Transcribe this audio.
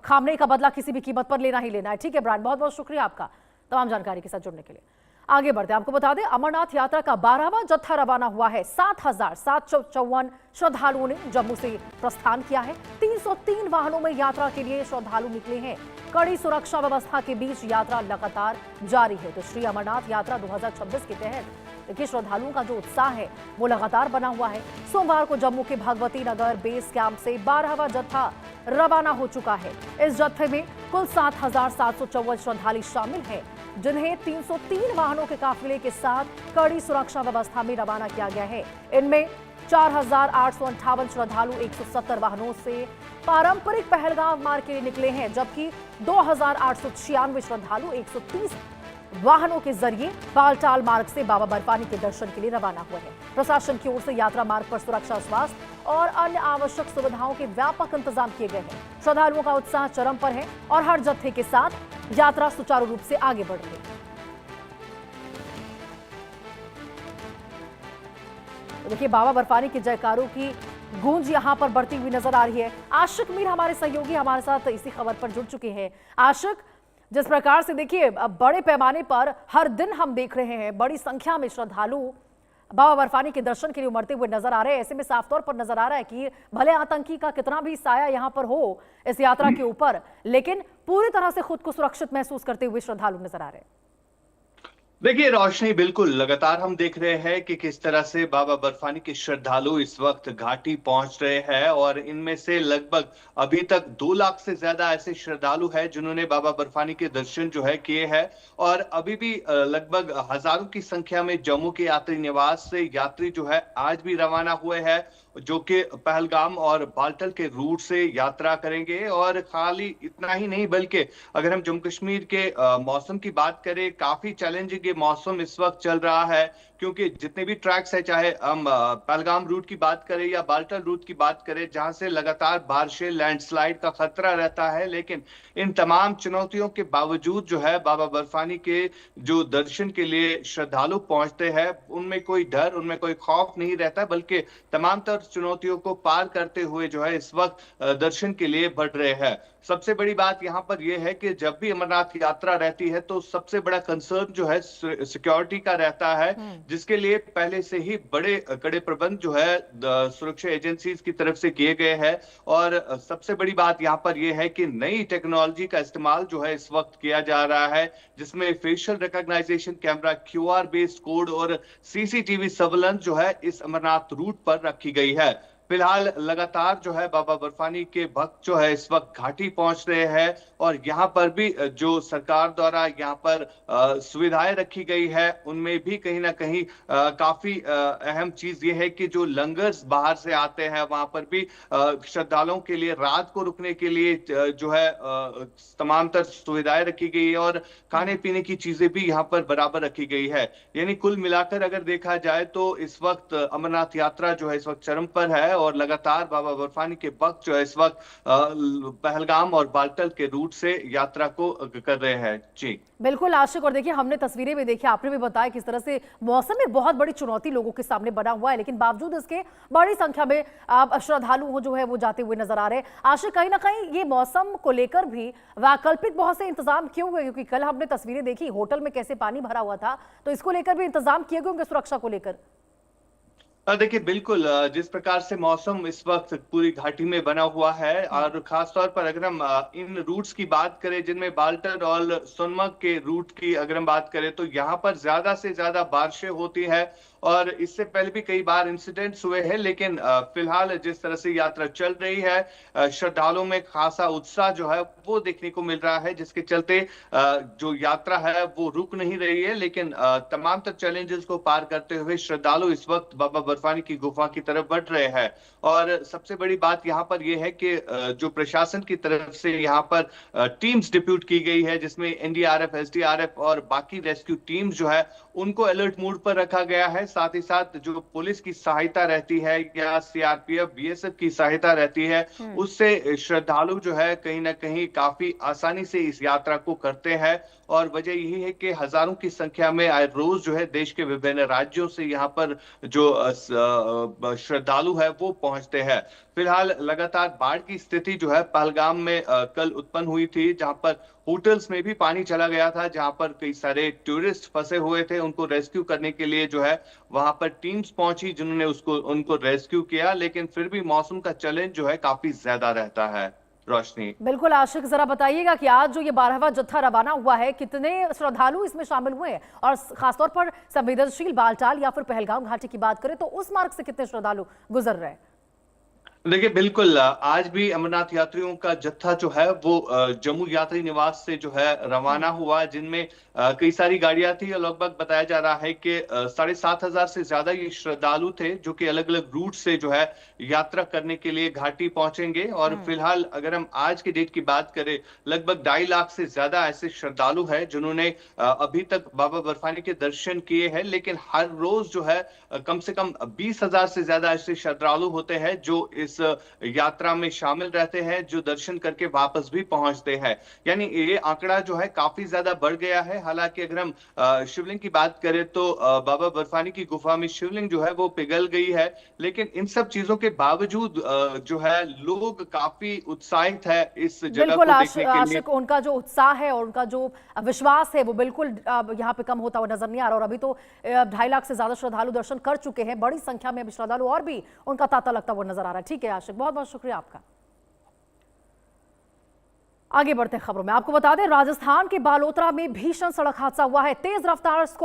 खामने का बदला किसी भी कीमत पर लेना ही लेना है। ठीक है ब्रायन, बहुत बहुत शुक्रिया आपका तमाम जानकारी के साथ जुड़ने के लिए। आगे बढ़ते हैं, आपको बता दें अमरनाथ यात्रा का 12वां जत्था रवाना हुआ है। 7,754 श्रद्धालुओं ने जम्मू से प्रस्थान किया है। 303 वाहनों में यात्रा के लिए श्रद्धालु निकले हैं। कड़ी सुरक्षा व्यवस्था के बीच यात्रा लगातार जारी है। तो श्री अमरनाथ यात्रा 2026 के तहत देखिए श्रद्धालुओं का जो उत्साह है वो लगातार बना हुआ है। सोमवार को जम्मू के भगवती नगर बेस कैंप से 12वां जत्था रवाना हो चुका है। इस जत्थे में कुल 7,754 श्रद्धालु शामिल हैं, जिन्हें 303 वाहनों के काफिले के साथ कड़ी सुरक्षा व्यवस्था में रवाना किया गया है। इनमें 4,858 श्रद्धालु 170 वाहनों से पारंपरिक पहलगाम मार्ग के लिए निकले हैं, जबकि 2,896 श्रद्धालु 130 वाहनों के जरिए बालटाल मार्ग से बाबा बर्फानी के दर्शन के लिए रवाना हुए हैं। प्रशासन की ओर से यात्रा मार्ग पर सुरक्षा, स्वास्थ्य और अन्य आवश्यक सुविधाओं के व्यापक इंतजाम किए गए हैं। श्रद्धालुओं का उत्साह चरम पर है और हर जत्थे के साथ यात्रा सुचारू रूप से आगे बढ़ रही है। तो देखिए बाबा बर्फानी के जयकारों की गूंज यहां पर बढ़ती हुई नजर आ रही है। आशिक मीर हमारे सहयोगी हमारे साथ इसी खबर पर जुड़ चुके हैं। आशिक, जिस प्रकार से देखिए बड़े पैमाने पर हर दिन हम देख रहे हैं बड़ी संख्या में श्रद्धालु बाबा बर्फानी के दर्शन के लिए उमड़ते हुए नजर आ रहे हैं, ऐसे में साफ तौर पर नजर आ रहा है कि भले आतंकी का कितना भी साया यहां पर हो इस यात्रा के ऊपर, लेकिन पूरी तरह से खुद को सुरक्षित महसूस करते हुए श्रद्धालु नजर आ रहे हैं। देखिए रोशनी, बिल्कुल लगातार हम देख रहे हैं कि किस तरह से बाबा बर्फानी के श्रद्धालु इस वक्त घाटी पहुंच रहे हैं और इनमें से लगभग अभी तक 2 लाख से ज्यादा ऐसे श्रद्धालु हैं जिन्होंने बाबा बर्फानी के दर्शन जो है किए हैं। और अभी भी लगभग हजारों की संख्या में जम्मू के यात्री निवास से यात्री जो है आज भी रवाना हुए हैं, जो कि पहलगाम और बालटल के रूट से यात्रा करेंगे। और खाली इतना ही नहीं, बल्कि अगर हम जम्मू कश्मीर के मौसम की बात करें, काफी चैलेंजिंग ये मौसम इस वक्त चल रहा है, क्योंकि जितने भी ट्रैक्स है, चाहे हम पहलगाम रूट की बात करें या बालटल रूट की बात करें, जहां से लगातार बारिशें, लैंडस्लाइड का खतरा रहता है, लेकिन इन तमाम चुनौतियों के बावजूद जो है बाबा बर्फानी के जो दर्शन के लिए श्रद्धालु पहुंचते हैं, उनमें कोई डर, उनमें कोई खौफ नहीं रहता, बल्कि तमाम तरह चुनौतियों को पार करते हुए जो है इस वक्त दर्शन के लिए बढ़ रहे हैं। सबसे बड़ी बात यहाँ पर यह है कि जब भी अमरनाथ यात्रा रहती है तो सबसे बड़ा कंसर्न जो है सिक्योरिटी का रहता है, जिसके लिए पहले से ही बड़े कड़े प्रबंध जो है सुरक्षा एजेंसीज की तरफ से किए गए हैं। और सबसे बड़ी बात यहाँ पर यह है कि नई टेक्नोलॉजी का इस्तेमाल जो है इस वक्त किया जा रहा है, जिसमें facial recognization camera, QR based code और सीसीटीवी सर्विलांस जो है इस अमरनाथ रूट पर रखी गई है। फिलहाल लगातार जो है बाबा बर्फानी के भक्त जो है इस वक्त घाटी पहुंच रहे हैं और यहाँ पर भी जो सरकार द्वारा यहाँ पर सुविधाएं रखी गई है, उनमें भी कहीं ना कहीं काफी अहम चीज ये है कि जो लंगर्स बाहर से आते हैं वहां पर भी श्रद्धालुओं के लिए रात को रुकने के लिए जो है तमाम तरह सुविधाएं रखी गई है और खाने पीने की चीजें भी यहाँ पर बराबर रखी गई है। यानी कुल मिलाकर अगर देखा जाए तो इस वक्त अमरनाथ यात्रा जो है इस वक्त चरम पर है और लगातार बाबा बर्फानी के भक्त जो है इस वक्त पहलगाम और बालटल के रूट से यात्रा को कर रहे हैं। जी बिल्कुल आशिक, और देखिए हमने तस्वीरें भी देखी, आपने भी बताया किस तरह से मौसम में बहुत बड़ी चुनौती लोगों के सामने बना हुआ है, लेकिन बावजूद इसके बड़ी संख्या में श्रद्धालु जो है वो जाते हुए नजर आ रहे हैं। आशिक, कहीं ना कहीं ये मौसम को लेकर भी वैकल्पिक बहुत से इंतजाम किए हुए, क्योंकि कल हमने तस्वीरें देखी होटल में कैसे पानी भरा हुआ था, तो इसको लेकर भी इंतजाम किए गए होंगे सुरक्षा को लेकर। देखिए बिल्कुल, जिस प्रकार से मौसम इस वक्त पूरी घाटी में बना हुआ है और खासतौर पर अगर हम इन रूट्स की बात करें जिनमें बाल्टर और सोनमर्ग के रूट की अगर हम बात करें तो यहाँ पर ज्यादा से ज्यादा बारिशें होती है और इससे पहले भी कई बार इंसिडेंट्स हुए हैं, लेकिन फिलहाल जिस तरह से यात्रा चल रही है श्रद्धालुओं में खासा उत्साह जो है वो देखने को मिल रहा है, जिसके चलते जो यात्रा है वो रुक नहीं रही है, लेकिन तमाम तरह चैलेंजेस को पार करते हुए श्रद्धालु इस वक्त बाबा बर्फानी की गुफा की तरफ बढ़ रहे हैं। और सबसे बड़ी बात यहाँ पर यह है कि जो प्रशासन की तरफ से यहाँ पर टीम्स डिप्यूट की गई है, जिसमें एनडीआरएफ, एसडीआरएफ और बाकी रेस्क्यू टीम्स जो है उनको अलर्ट मोड पर रखा गया है। साथ ही साथ जो पुलिस की सहायता रहती है या सीआरपीएफ, बीएसएफ की सहायता रहती है, उससे श्रद्धालु जो है कहीं ना कहीं काफी आसानी से इस यात्रा को करते हैं। और वजह यही है कि हजारों की संख्या में रोज जो है देश के विभिन्न राज्यों से यहाँ पर जो श्रद्धालु है वो पहुंचते हैं। फिलहाल लगातार बाढ़ की स्थिति जो है पहलगाम में कल उत्पन्न हुई थी, जहां पर होटल्स में भी पानी चला गया था, जहां पर कई सारे टूरिस्ट फंसे हुए थे। उनको रेस्क्यू करने के लिए जो है वहां पर टीम्स पहुंची, जिन्होंने उनको रेस्क्यू किया, लेकिन फिर भी मौसम का चैलेंज जो है काफी ज्यादा रहता है। रोशनी। बिल्कुल आशिक, जरा बताइएगा कि आज जो ये 12वां जत्था रवाना हुआ है, कितने श्रद्धालु इसमें शामिल हुए हैं, और खासतौर पर संवेदनशील बालटाल या फिर पहलगाम घाटी की बात करें तो उस मार्ग से कितने श्रद्धालु गुजर रहे हैं? देखिए बिल्कुल, आज भी अमरनाथ यात्रियों का जत्था जो है वो जम्मू यात्री निवास से जो है रवाना हुआ, जिनमें कई सारी गाड़ियां थी, और लगभग बताया जा रहा है कि 7,500 से ज्यादा ये श्रद्धालु थे, जो कि अलग अलग रूट से जो है यात्रा करने के लिए घाटी पहुंचेंगे। और फिलहाल अगर हम आज की डेट की बात करें, लगभग 2.5 लाख से ज्यादा ऐसे श्रद्धालु हैं जिन्होंने अभी तक बाबा बर्फानी के दर्शन किए हैं। लेकिन हर रोज जो है कम से कम 20,000 से ज्यादा ऐसे श्रद्धालु होते हैं जो इस यात्रा में शामिल रहते हैं, जो दर्शन करके वापस भी पहुंचते हैं। यानी ये आंकड़ा जो है काफी ज्यादा बढ़ गया है। हालांकि अगर हम शिवलिंग की बात करें तो बाबा बर्फानी की गुफा में शिवलिंग जो है वो पिघल गई है, लेकिन इन सब चीजों के बावजूद जो है लोग काफी उत्साहित है इस जगह को देखने के लिए। आशिक, उनका जो उत्साह है और उनका जो विश्वास है वो बिल्कुल यहाँ पे कम होता हुआ नजर नहीं आ रहा। और अभी तो 2.5 लाख से ज्यादा श्रद्धालु दर्शन कर चुके हैं, बड़ी संख्या में अभी श्रद्धालु और भी उनका तांता लगता हुआ नजर आ रहा है। ठीक है आशिक, बहुत बहुत शुक्रिया आपका। आगे बढ़ते हैं खबरों में, आपको बता दें राजस्थान के बालोतरा में भीषण सड़क हादसा हुआ है। तेज रफ्तार